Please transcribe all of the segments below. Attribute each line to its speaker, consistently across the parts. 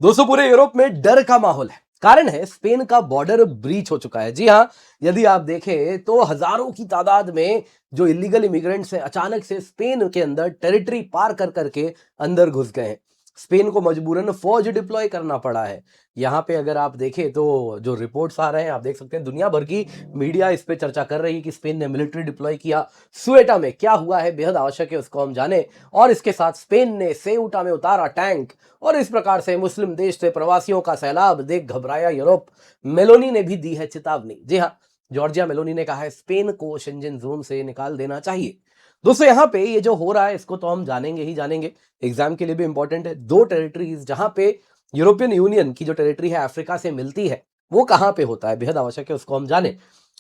Speaker 1: दोस्तों पूरे यूरोप में डर का माहौल है। कारण है स्पेन का बॉर्डर ब्रीच हो चुका है। जी हां, यदि आप देखें तो हजारों की तादाद में जो इलीगल इमिग्रेंट्स हैं अचानक से स्पेन के अंदर टेरिटरी पार कर करके अंदर घुस गए हैं। स्पेन को मजबूरन फौज डिप्लॉय करना पड़ा है। यहाँ पे अगर आप देखें तो जो रिपोर्ट्स आ रहे हैं आप देख सकते हैं, दुनिया भर की मीडिया इस पे चर्चा कर रही है कि स्पेन ने मिलिट्री डिप्लॉय किया। सुएटा में क्या हुआ है बेहद आवश्यक है उसको हम जाने। और इसके साथ स्पेन ने सेउटा में उतारा टैंक और इस प्रकार से मुस्लिम देश से प्रवासियों का सैलाब देख घबराया यूरोप। मेलोनी ने भी दी है चेतावनी। जी हाँ, जॉर्जिया मेलोनी ने कहा है स्पेन को शेंजन जोन से निकाल देना चाहिए। दोस्तों यहाँ पे ये जो हो रहा है इसको तो हम जानेंगे ही जानेंगे। एग्जाम के लिए भी इंपॉर्टेंट है। दो टेरिटरीज जहां पे यूरोपियन यूनियन की जो टेरिटरी है अफ्रीका से मिलती है वो कहां पे होता है, बेहद आवश्यक है उसको हम जाने।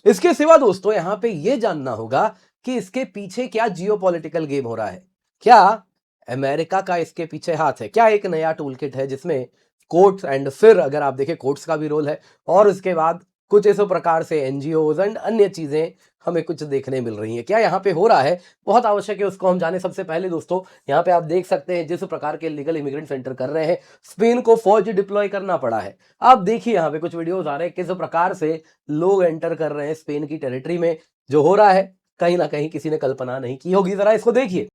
Speaker 1: इसके सिवा दोस्तों यहाँ पे ये जानना होगा कि इसके पीछे क्या जियोपॉलिटिकल गेम हो रहा है। क्या अमेरिका का इसके पीछे हाथ है? क्या एक नया टूल किट है जिसमें कोर्ट्स एंड फिर अगर आप देखें कोर्ट्स का भी रोल है और उसके बाद कुछ इस प्रकार से एनजीओज एंड अन्य चीजें हमें कुछ देखने मिल रही हैं। क्या यहाँ पे हो रहा है, बहुत आवश्यक है उसको हम जाने। सबसे पहले दोस्तों यहाँ पे आप देख सकते हैं जिस प्रकार के लीगल इमिग्रेंट्स एंटर कर रहे हैं स्पेन को फौज डिप्लॉय करना पड़ा है। आप देखिए यहाँ पे कुछ वीडियोज आ रहे हैं किस प्रकार से लोग एंटर कर रहे हैं स्पेन की टेरिटरी में। जो हो रहा है कहीं ना कहीं किसी ने कल्पना नहीं की होगी। जरा इसको देखिए।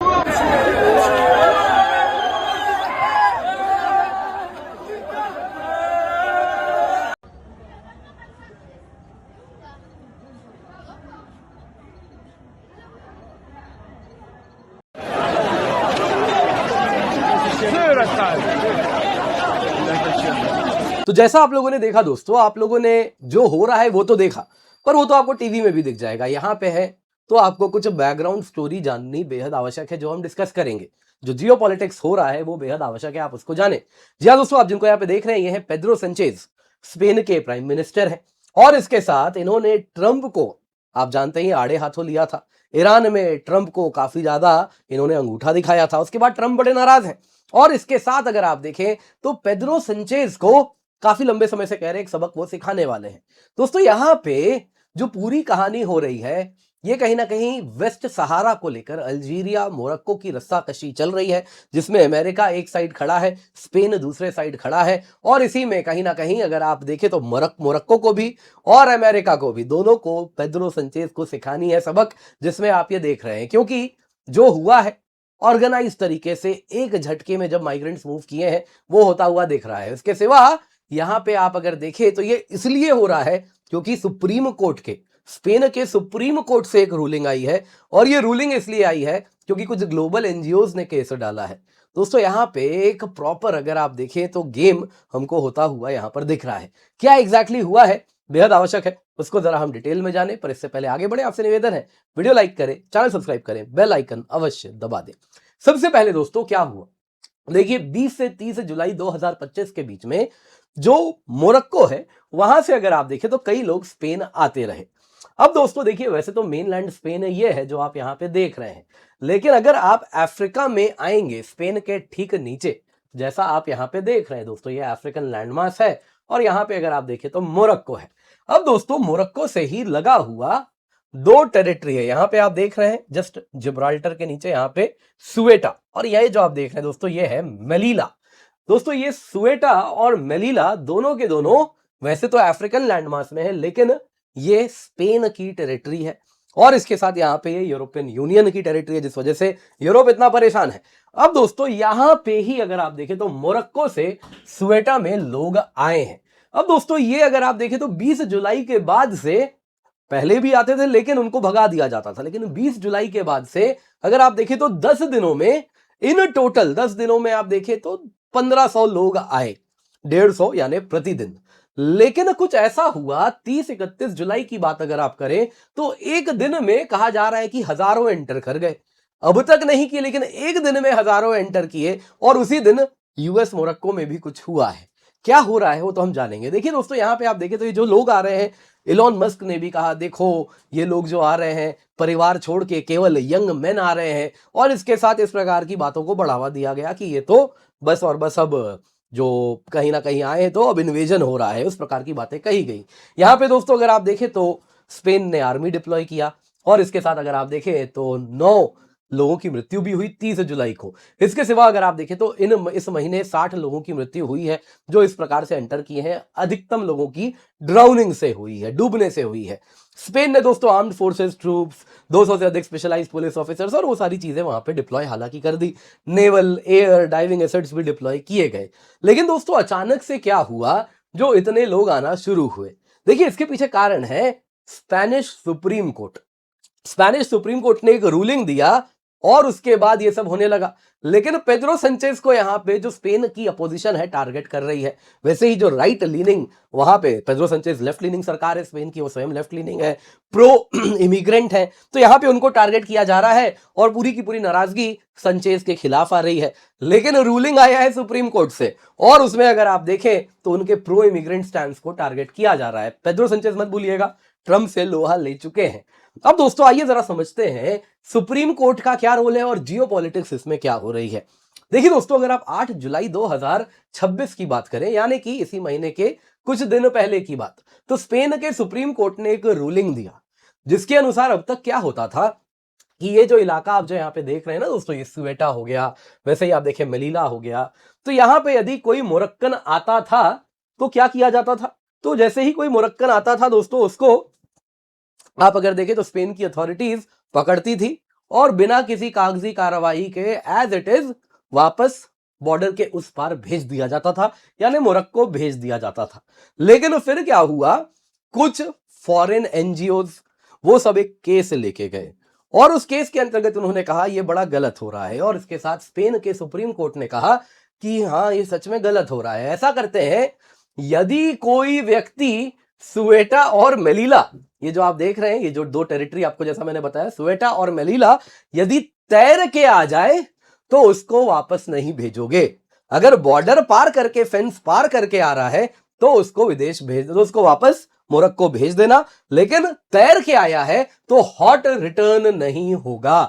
Speaker 1: तो जैसा आप लोगों ने देखा दोस्तों, आप लोगों ने जो हो रहा है वो तो देखा, पर वो तो आपको टीवी में भी दिख जाएगा। यहाँ पे है तो आपको कुछ बैकग्राउंड स्टोरी जाननी बेहद आवश्यक है जो हम डिस्कस करेंगे। जो जियो पॉलिटिक्स हो रहा है वो बेहद आवश्यक है, आप उसको जाने। जी हाँ दोस्तों, आप जिनको यहाँ पे देख रहे हैं ये है पेड्रो सेंचेज, स्पेन के प्राइम मिनिस्टर हैं। और इसके साथ इन्होंने ट्रंप को आप जानते ही आड़े हाथों लिया था। ईरान में ट्रंप को काफी ज्यादा इन्होंने अंगूठा दिखाया था, उसके बाद ट्रंप बड़े नाराज हैं। और इसके साथ अगर आप देखें तो पेड्रो सेंचेज को काफी लंबे समय से कह रहे हैं एक सबक वो सिखाने वाले हैं। दोस्तों यहाँ पे जो पूरी कहानी हो रही है ये कहीं ना कहीं वेस्ट सहारा को लेकर अल्जीरिया मोरक्को की रस्साकशी चल रही है, जिसमें अमेरिका एक साइड खड़ा है, स्पेन दूसरे साइड खड़ा है। और इसी में कहीं ना कहीं अगर आप देखें तो मोरक्को को भी और अमेरिका को भी, दोनों को पेड्रो सेंचेज को सिखानी है सबक, जिसमें आप ये देख रहे हैं। क्योंकि जो हुआ है ऑर्गेनाइज तरीके से एक झटके में जब माइग्रेंट्स मूव किए हैं वो होता हुआ दिख रहा है। इसके सिवा यहां पे आप अगर देखें तो ये इसलिए हो रहा है क्योंकि सुप्रीम कोर्ट के, स्पेन के सुप्रीम कोर्ट से एक रूलिंग आई है। और ये रूलिंग इसलिए आई है क्योंकि कुछ ग्लोबल एनजीओज ने केस डाला है। दोस्तों यहाँ पे एक प्रॉपर अगर आप देखें तो गेम हमको होता हुआ यहां पर दिख रहा है। क्या एग्जैक्टली हुआ है बेहद आवश्यक है उसको जरा हम डिटेल में जाने, पर इससे पहले आगे बढ़े आपसे निवेदन है वीडियो लाइक करें, चैनल सब्सक्राइब करें, बेल आइकन अवश्य दबा दें। सबसे पहले दोस्तों क्या हुआ, देखिए 20 से 30 जुलाई 2025 के बीच में जो मोरक्को है वहां से अगर आप देखें तो कई लोग स्पेन आते रहे। अब दोस्तों देखिए वैसे तो मेनलैंड स्पेन है, ये है जो आप यहां पे देख रहे हैं। लेकिन अगर आप अफ्रीका में आएंगे स्पेन के ठीक नीचे, जैसा आप यहां पे देख रहे हैं दोस्तों, ये अफ्रीकन लैंडमास है और यहां पे अगर आप देखें तो मोरक्को है। अब दोस्तों मोरक्को से ही लगा हुआ दो टेरिटरी है, यहां पे आप देख रहे हैं जस्ट जिब्राल्टर के नीचे यहां पे सुएटा, और ये जो आप देख रहे हैं दोस्तों ये है मेलीला। दोस्तों ये सुएटा और मेलीला दोनों के दोनों वैसे तो अफ्रीकन लैंडमास में है, लेकिन ये स्पेन की टेरिटरी है। और इसके साथ यहां पे ये यूरोपियन यूनियन की टेरिटरी है, जिस वजह से यूरोप इतना परेशान है। अब दोस्तों यहां पे ही अगर आप देखें तो मोरक्को से सुएटा में लोग आए हैं। अब दोस्तों ये अगर आप देखें तो 20 जुलाई के बाद से, पहले भी आते थे लेकिन उनको भगा दिया जाता था, लेकिन 20 जुलाई के बाद से अगर आप देखें तो 10 दिनों में, इन टोटल 10 दिनों में आप देखें तो 1500 लोग आए, 150 यानी प्रतिदिन। लेकिन कुछ ऐसा हुआ 30-31 जुलाई की बात अगर आप करें तो एक दिन में कहा जा रहा है कि हजारों एंटर कर गए। अब तक नहीं किए लेकिन एक दिन में हजारों एंटर किए, और उसी दिन यूएस मोरक्को में भी कुछ हुआ है। क्या हो रहा है वो तो हम जानेंगे। देखिए दोस्तों यहाँ पे आप देखें तो ये जो लोग आ रहे हैं, इलॉन मस्क ने भी कहा देखो ये लोग जो आ रहे हैं परिवार छोड़ के, केवल यंग मैन आ रहे हैं। और इसके साथ इस प्रकार की बातों को बढ़ावा दिया गया कि ये तो बस और बस अब जो कहीं ना कहीं आए तो अब इन्वेजन हो रहा है, उस प्रकार की बातें कही गई। यहाँ पे दोस्तों अगर आप देखें तो स्पेन ने आर्मी डिप्लॉय किया, और इसके साथ अगर आप देखें तो 9 लोगों की मृत्यु भी हुई 30 जुलाई को। इसके सिवा अगर आप देखें तो इस महीने 60 लोगों की मृत्यु हुई है जो इस प्रकार से एंटर किए हैं। अधिकतम लोगों की ड्राउनिंग से हुई है, डूबने से हुई है। स्पेन ने दोस्तों आर्म्ड फोर्सेस ट्रूप्स, 200 से अधिक स्पेशलाइज्ड पुलिस ऑफिसर्स और वो सारी चीजें वहां पे डिप्लॉय हालांकि कर दी। नेवल, एयर, डाइविंग एसेट्स भी डिप्लॉय किए गए। लेकिन दोस्तों अचानक से क्या हुआ जो इतने लोग आना शुरू हुए? देखिए इसके पीछे कारण है Spanish supreme court. Spanish supreme court ने एक रूलिंग दिया और उसके बाद ये सब होने लगा। लेकिन पेड्रो सेंचेज को यहां पे जो स्पेन की अपोजिशन है टारगेट कर रही है। वैसे ही जो राइट लीनिंग वहां पे पेड्रो सेंचेज लेफ्ट लीनिंग सरकार है स्पेन की, वो स्वयं लेफ्ट लीनिंग है, प्रो इमिग्रेंट है, तो यहां पे उनको टारगेट किया जा रहा है और पूरी की पूरी नाराजगी सेंचेज के खिलाफ आ रही है। लेकिन रूलिंग आया है सुप्रीम कोर्ट से और उसमें अगर आप देखें तो उनके प्रो इमिग्रेंट स्टैंड को टारगेट किया जा रहा है। पेड्रो सेंचेज मत भूलिएगा ट्रम्प से लोहा ले चुके हैं। अब दोस्तों आइए जरा समझते हैं सुप्रीम कोर्ट का क्या रोल है और जियोपॉलिटिक्स इसमें क्या हो रही है। देखिए दोस्तों अगर आप 8 जुलाई 2026 की बात करें यानी कि इसी महीने के कुछ दिन पहले की बात, तो स्पेन के सुप्रीम कोर्ट ने एक रूलिंग दिया जिसके अनुसार अब तक क्या होता था कि ये जो इलाका आप जो यहाँ पे देख रहे हैं ना दोस्तों, ये सुवेटा हो गया, वैसे ही आप देखें मेलीला हो गया, तो यहाँ पे यदि कोई मोरक्कन आता था तो क्या किया जाता था? तो जैसे ही कोई मोरक्कन आता था दोस्तों उसको आप अगर देखें तो स्पेन की अथॉरिटीज पकड़ती थी और बिना किसी कागजी कार्रवाई के एज इट इज वापस बॉर्डर के उस पार भेज दिया जाता था, यानी मोरक्को भेज दिया जाता था। लेकिन फिर क्या हुआ, कुछ फॉरेन एनजीओज वो सब एक केस लेके गए और उस केस के अंतर्गत उन्होंने कहा यह बड़ा गलत हो रहा है और इसके साथ स्पेन के सुप्रीम कोर्ट ने कहा कि हाँ ये सच में गलत हो रहा है। ऐसा करते हैं, यदि कोई व्यक्ति सुवेटा और मेलीला, ये जो आप देख रहे हैं ये जो दो टेरिटरी आपको जैसा मैंने बताया सुवेटा और मेलीला, यदि तैर के आ जाए तो उसको वापस नहीं भेजोगे। अगर बॉर्डर पार करके फेंस पार करके आ रहा है तो उसको विदेश भेज दो, उसको वापस मोरक्को भेज देना। लेकिन तैर के आया है तो हॉट रिटर्न नहीं होगा।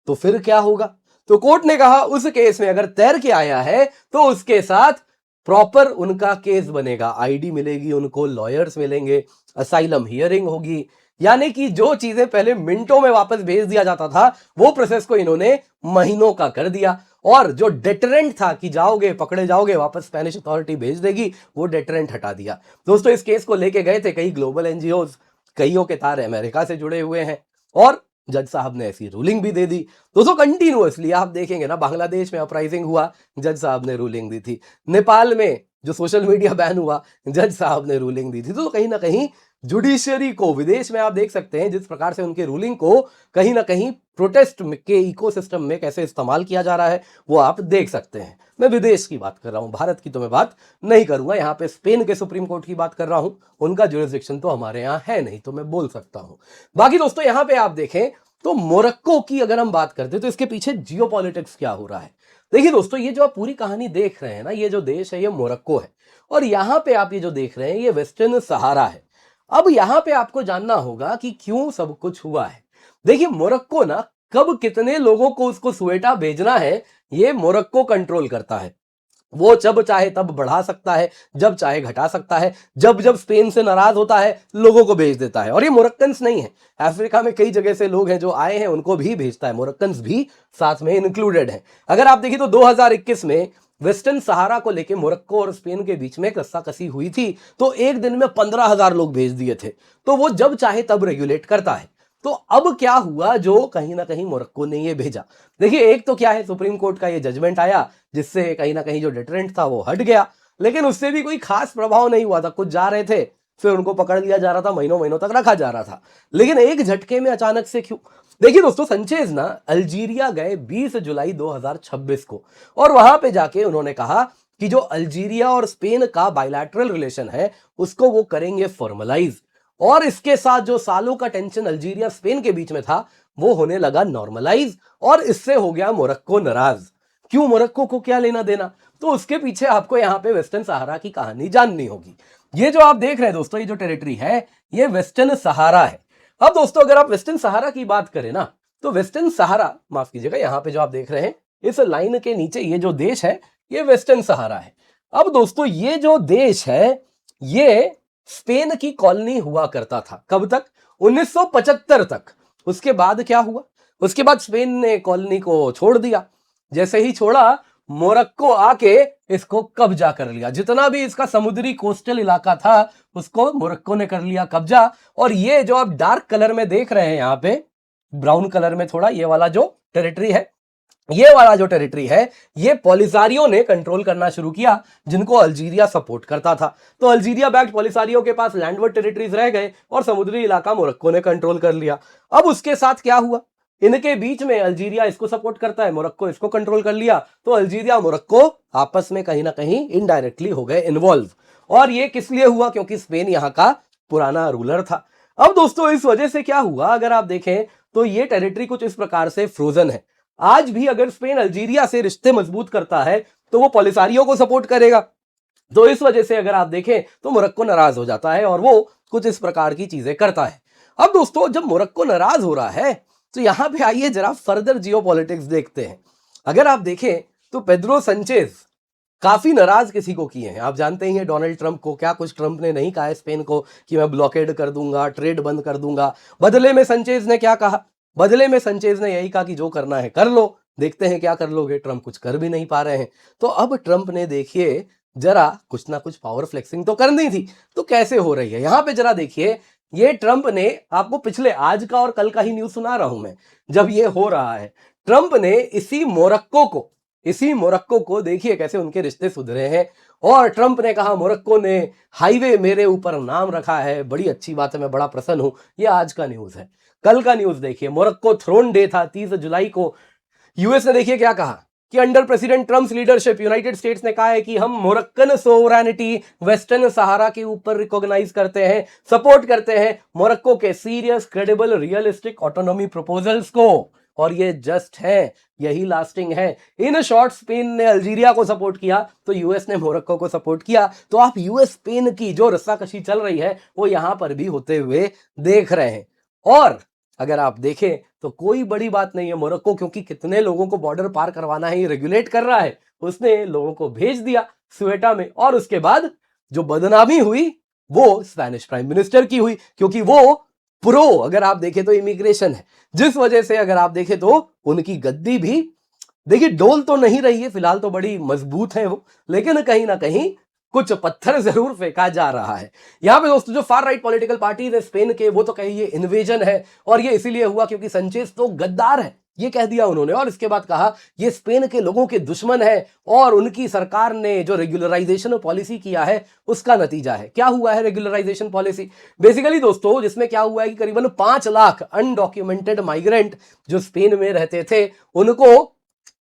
Speaker 1: तो फिर क्या होगा? तो कोर्ट ने कहा उस केस में अगर तैर के आया है तो उसके साथ प्रॉपर उनका केस बनेगा, आईडी मिलेगी उनको, लॉयर्स मिलेंगे, असाइलम हियरिंग होगी, यानी कि जो चीजें पहले मिनटों में वापस भेज दिया जाता था वो प्रोसेस को इन्होंने महीनों का कर दिया। और जो डेटरेंट था कि जाओगे पकड़े जाओगे वापस स्पेनिश अथॉरिटी भेज देगी, वो डेटरेंट हटा दिया। दोस्तों इस केस को लेके गए थे कई ग्लोबल एनजीओज, कईयों के तार अमेरिका से जुड़े हुए हैं और जज साहब ने ऐसी रूलिंग भी दे दी। दोस्तों कंटिन्यूअसली आप देखेंगे ना, बांग्लादेश में अपराइजिंग हुआ, जज साहब ने रूलिंग दी थी। नेपाल में जो सोशल मीडिया बैन हुआ, जज साहब ने रूलिंग दी थी। तो कहीं ना कहीं जुडिशरी को विदेश में आप देख सकते हैं जिस प्रकार से उनके रूलिंग को कहीं ना कहीं प्रोटेस्ट के इकोसिस्टम में कैसे इस्तेमाल किया जा रहा है वो आप देख सकते हैं। मैं विदेश की बात कर रहा हूं, भारत की तो मैं बात नहीं करूंगा। यहां पे स्पेन के सुप्रीम कोर्ट की बात कर रहा हूं, उनका जुरिस्डिक्शन तो हमारे यहां है नहीं, तो मैं बोल सकता हूं। बाकी दोस्तों यहां पे आप देखें तो मोरक्को की अगर हम बात करते हैं तो इसके पीछे जियोपॉलिटिक्स क्या हो रहा है। देखिए दोस्तों ये जो आप पूरी कहानी देख रहे हैं ना, ये जो देश है ये मोरक्को है और यहां पे आप ये जो देख रहे हैं ये वेस्टर्न सहारा है। अब यहां पे आपको जानना होगा कि क्यों सब कुछ हुआ है। देखिए मोरक्को ना कब कितने लोगों को उसको स्वेटा भेजना है ये मोरक्को कंट्रोल करता है। वो जब चाहे तब बढ़ा सकता है, जब चाहे घटा सकता है, जब जब स्पेन से नाराज होता है लोगों को भेज देता है। और ये मोरक्कन्स नहीं है, अफ्रीका में कई जगह से लोग हैं जो आए हैं उनको भी भेजता है, मोरक्कन्स भी साथ में इंक्लूडेड हैं। अगर आप देखिए तो 2021 में वेस्टर्न सहारा को लेकर मोरक्को और स्पेन के बीच में कस्साकसी हुई थी, तो एक दिन में 15,000 लोग भेज दिए थे। तो वो जब चाहे तब रेगुलेट करता है। तो अब क्या हुआ जो कहीं ना कहीं मोरक्को ने ये भेजा। देखिए एक तो क्या है, सुप्रीम कोर्ट का ये जजमेंट आया जिससे कहीं ना कहीं जो डिटरेंट था वो हट गया, लेकिन उससे भी कोई खास प्रभाव नहीं हुआ था। कुछ जा रहे थे फिर उनको पकड़ लिया जा रहा था, महीनों महीनों तक रखा जा रहा था। लेकिन एक झटके में अचानक से क्यों? देखिए दोस्तों संचेज ना अल्जीरिया गए 20 जुलाई 2026 को और वहां पे जाके उन्होंने कहा कि जो अल्जीरिया और स्पेन का बायलैटरल रिलेशन है उसको वो करेंगे फॉर्मलाइज, और इसके साथ जो सालों का टेंशन अल्जीरिया स्पेन के बीच में था वो होने लगा नॉर्मलाइज, और इससे हो गया मोरक्को नाराज। क्यों? मोरक्को को क्या लेना देना? तो उसके पीछे आपको यहां पे वेस्टर्न सहारा की कहानी जाननी होगी। ये जो आप देख रहे हैं दोस्तों, ये जो टेरिटरी है ये वेस्टर्न सहारा है। अब दोस्तों अगर आप वेस्टर्न सहारा की बात करें ना, तो वेस्टर्न सहारा, माफ कीजिएगा, यहां पे जो आप देख रहे हैं इस लाइन के नीचे ये जो देश है ये वेस्टर्न सहारा है। अब दोस्तों ये जो देश है ये स्पेन की कॉलोनी हुआ करता था। कब तक? 1975 तक। उसके बाद क्या हुआ? उसके बाद स्पेन ने कॉलोनी को छोड़ दिया। जैसे ही छोड़ा, मोरक्को आके इसको कब्जा कर लिया। जितना भी इसका समुद्री कोस्टल इलाका था उसको मोरक्को ने कर लिया कब्जा। और ये जो आप डार्क कलर में देख रहे हैं, यहाँ पे ब्राउन कलर में थोड़ा, ये वाला जो टेरिटरी है, ये वाला जो टेरिटरी है, ये पॉलिसारियो ने कंट्रोल करना शुरू किया, जिनको अल्जीरिया सपोर्ट करता था। तो अल्जीरिया बैक्ड पॉलिसारियो के पास लैंडवर्ड टेरिटरीज रह गए और समुद्री इलाका मोरक्को ने कंट्रोल कर लिया। अब उसके साथ क्या हुआ, इनके बीच में अल्जीरिया इसको सपोर्ट करता है, मोरक्को इसको कंट्रोल कर लिया, तो अल्जीरिया मोरक्को आपस में कहीं ना कहीं इनडायरेक्टली हो गए इन्वॉल्व। और ये किस लिए हुआ, क्योंकि स्पेन यहां का पुराना रूलर था। अब दोस्तों इस वजह से क्या हुआ, अगर आप देखें तो ये टेरिटरी कुछ इस प्रकार से फ्रोजन है। आज भी अगर स्पेन अल्जीरिया से रिश्ते मजबूत करता है तो वो पॉलिसारियो को सपोर्ट करेगा। तो इस वजह से अगर आप देखें तो मोरक्को नाराज हो जाता है और वो कुछ इस प्रकार की चीजें करता है। अब दोस्तों जब मोरक्को नाराज हो रहा है तो यहां पे आइए जरा फर्दर जियोपॉलिटिक्स देखते हैं। अगर आप देखें तो पेड्रो संचेज काफी नाराज किसी को किए हैं। आप जानते ही हैं डोनाल्ड ट्रंप को, क्या कुछ ट्रंप ने नहीं कहा है स्पेन को कि मैं ब्लॉकेड कर दूंगा, ट्रेड बंद कर दूंगा। बदले में संचेज ने क्या कहा, बदले में संचेज ने यही कहा कि जो करना है कर लो, देखते हैं क्या कर लोगे। ट्रंप कुछ कर भी नहीं पा रहे हैं। तो अब ट्रंप ने देखिए जरा कुछ ना कुछ पावर फ्लेक्सिंग तो करनी थी, तो कैसे हो रही है यहां पे जरा देखिए। ये ट्रंप ने, आपको पिछले आज का और कल का ही न्यूज सुना रहा हूं मैं, जब ये हो रहा है, ट्रंप ने इसी मोरक्को को देखिए कैसे उनके रिश्ते सुधरे हैं। और ट्रंप ने कहा मोरक्को ने हाईवे मेरे ऊपर नाम रखा है, बड़ी अच्छी बात है, मैं बड़ा प्रसन्न हूं। ये आज का न्यूज है। कल का न्यूज देखिए, मोरक्को थ्रोन डे था 30 जुलाई को। यूएस ने देखिए क्या कहा कि under president Trump's leadership United states ने कहा है कि हम मोरक्कन सोवरेनिटी वेस्टर्न सहारा के ऊपर रिकॉग्नाइज करते हैं, सपोर्ट करते हैं मोरक्को के serious, credible, realistic autonomy proposals को। और ये जस्ट है, यही लास्टिंग है। इन शॉर्ट स्पेन ने अल्जीरिया को सपोर्ट किया तो यूएस ने मोरक्को को सपोर्ट किया। तो आप यूएस स्पेन की जो रस्साकशी चल रही है वो यहां पर भी होते हुए देख रहे हैं। और अगर आप देखें तो कोई बड़ी बात नहीं है मोरक्को, क्योंकि कितने लोगों को बॉर्डर पार करवाना है ये रेगुलेट कर रहा है। उसने लोगों को भेज दिया स्वेटा में। और उसके बाद जो बदनामी हुई वो स्पेनिश प्राइम मिनिस्टर की हुई, क्योंकि वो प्रो, अगर आप देखें तो इमिग्रेशन है, जिस वजह से अगर आप देखें तो उनकी गद्दी भी देखिए डोल तो नहीं रही है फिलहाल, तो बड़ी मजबूत है वो, लेकिन कहीं ना कहीं कुछ पत्थर जरूर फेंका जा रहा है। यहां पे दोस्तों जो फार राइट पॉलिटिकल पार्टीज है स्पेन के, वो तो कहिए इन्वेजन है। और ये इसीलिए हुआ क्योंकि संचेज तो गद्दार है, ये कह दिया उन्होंने। और इसके बाद कहा ये स्पेन के लोगों के दुश्मन है और उनकी सरकार ने जो रेगुलराइजेशन पॉलिसी किया है उसका नतीजा है। क्या हुआ है रेगुलराइजेशन पॉलिसी? बेसिकली दोस्तों जिसमें क्या हुआ है कि करीबन 5 लाख अनडॉक्यूमेंटेड माइग्रेंट जो स्पेन में रहते थे उनको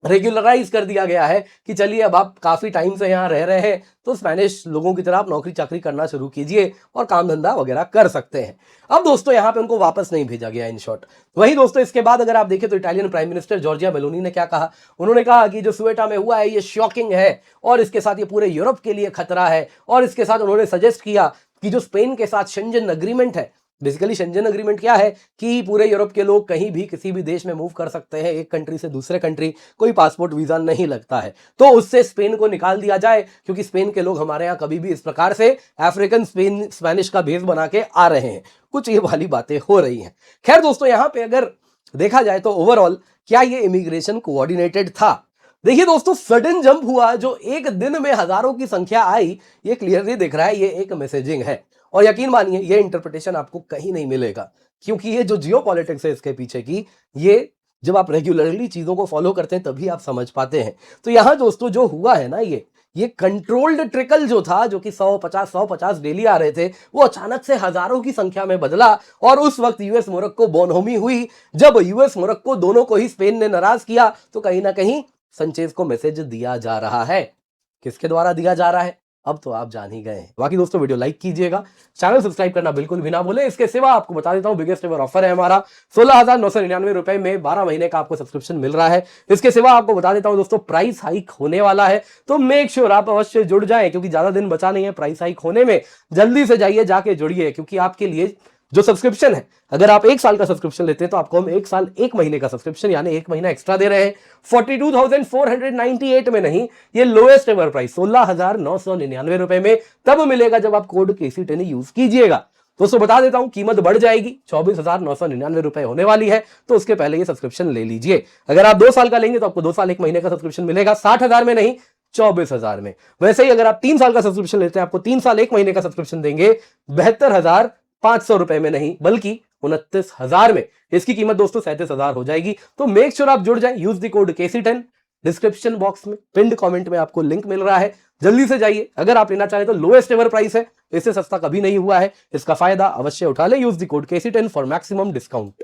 Speaker 1: रेगुलराइज कर दिया गया है कि चलिए अब आप काफी टाइम से यहां रह रहे हैं तो स्पेनिश लोगों की तरह आप नौकरी चाकरी करना शुरू कीजिए और काम धंधा वगैरह कर सकते हैं। अब दोस्तों यहां पे उनको वापस नहीं भेजा गया इन शॉर्ट। वही दोस्तों इसके बाद अगर आप देखें तो Italian prime minister Giorgia Meloni ने क्या कहा, उन्होंने कहा कि जो स्वेटा में हुआ है ये शॉकिंग है और इसके साथ ये पूरे यूरोप के लिए खतरा है। और इसके साथ उन्होंने सजेस्ट किया कि जो स्पेन के साथ शेंजन अग्रीमेंट है, बेसिकली शेंजन अग्रीमेंट क्या है कि पूरे यूरोप के लोग कहीं भी किसी भी देश में मूव कर सकते हैं, एक कंट्री से दूसरे कंट्री, कोई पासपोर्ट वीजा नहीं लगता है। तो उससे स्पेन को निकाल दिया जाए, क्योंकि स्पेन के लोग हमारे यहाँ कभी भी इस प्रकार से अफ्रीकन स्पेनिश का भेष बना के आ रहे हैं। कुछ ये वाली बातें हो रही हैं। खैर दोस्तों यहाँ पे अगर देखा जाए तो ओवरऑल क्या ये इमिग्रेशन कोऑर्डिनेटेड था? देखिए दोस्तों सडन जंप हुआ जो एक दिन में हजारों की संख्या आई, ये क्लियरली दिख रहा है ये एक मैसेजिंग है। और यकीन मानिए ये इंटरप्रिटेशन आपको कहीं नहीं मिलेगा, क्योंकि ये जो जियोपॉलिटिक्स है इसके पीछे की, ये जब आप रेगुलरली चीजों को फॉलो करते हैं तभी आप समझ पाते हैं। तो यहां दोस्तों जो हुआ है ना, ये कंट्रोल्ड ट्रिकल जो था, जो कि 150 डेली आ रहे थे, वो अचानक से हजारों की संख्या में बदला। और उस वक्त यूएस मोरक्को बोनहोमी हुई। जब यूएस मोरक्को दोनों को ही स्पेन ने नाराज किया तो कहीं ना कहीं संचेज को मैसेज दिया जा रहा है। किसके द्वारा दिया जा रहा है अब तो आप जान ही गए हैं। बाकी दोस्तों वीडियो लाइक कीजिएगा, चैनल सब्सक्राइब करना बिल्कुल भी ना भूलें। इसके सिवा आपको बता देता हूं बिगेस्ट एवर ऑफर है हमारा, 16,999 रुपए में 12 महीने का आपको सब्सक्रिप्शन मिल रहा है। इसके सिवा आपको बता देता हूं दोस्तों प्राइस हाइक होने वाला है, तो मेक श्योर आप अवश्य जुड़ जाएं, क्योंकि ज्यादा दिन बचा नहीं है प्राइस हाइक होने में। जल्दी से जाइए जाके जुड़िए, क्योंकि आपके लिए जो सब्सक्रिप्शन है, अगर आप 1 साल का सब्सक्रिप्शन लेते हैं तो आपको हम 1 साल 1 महीने का सब्सक्रिप्शन यानी 1 महीना एक्स्ट्रा दे रहे हैं 42,498 में नहीं, ये लोएस्ट एवर प्राइस 16,999 रुपए में तब मिलेगा जब आप कोड KC10 यूज कीजिएगा। दोस्तों बता देता हूं, कीमत बढ़ जाएगी, 24,999 रुपए होने वाली है, तो उसके पहले ये सब्सक्रिप्शन ले लीजिए। अगर आप 2 साल का लेंगे तो आपको 2 साल 1 महीने का सब्सक्रिप्शन मिलेगा, 60,000 में नहीं 24,000 में। वैसे ही अगर आप 3 साल का सब्सक्रिप्शन लेते हैं, आपको 3 साल 1 महीने का सब्सक्रिप्शन देंगे 72,500 रुपए में नहीं बल्कि 29,000 में। इसकी कीमत दोस्तों 37,000 हो जाएगी। तो मेक श्योर आप जुड़ जाए, use the code KC10। Description box में पिंड कमेंट में आपको लिंक मिल रहा है, जल्दी से जाइए। अगर आप लेना चाहें तो लोएस्ट एवर प्राइस है, इससे सस्ता कभी नहीं हुआ है। इसका फायदा अवश्य उठा ले। Use the code KC10 for maximum discount.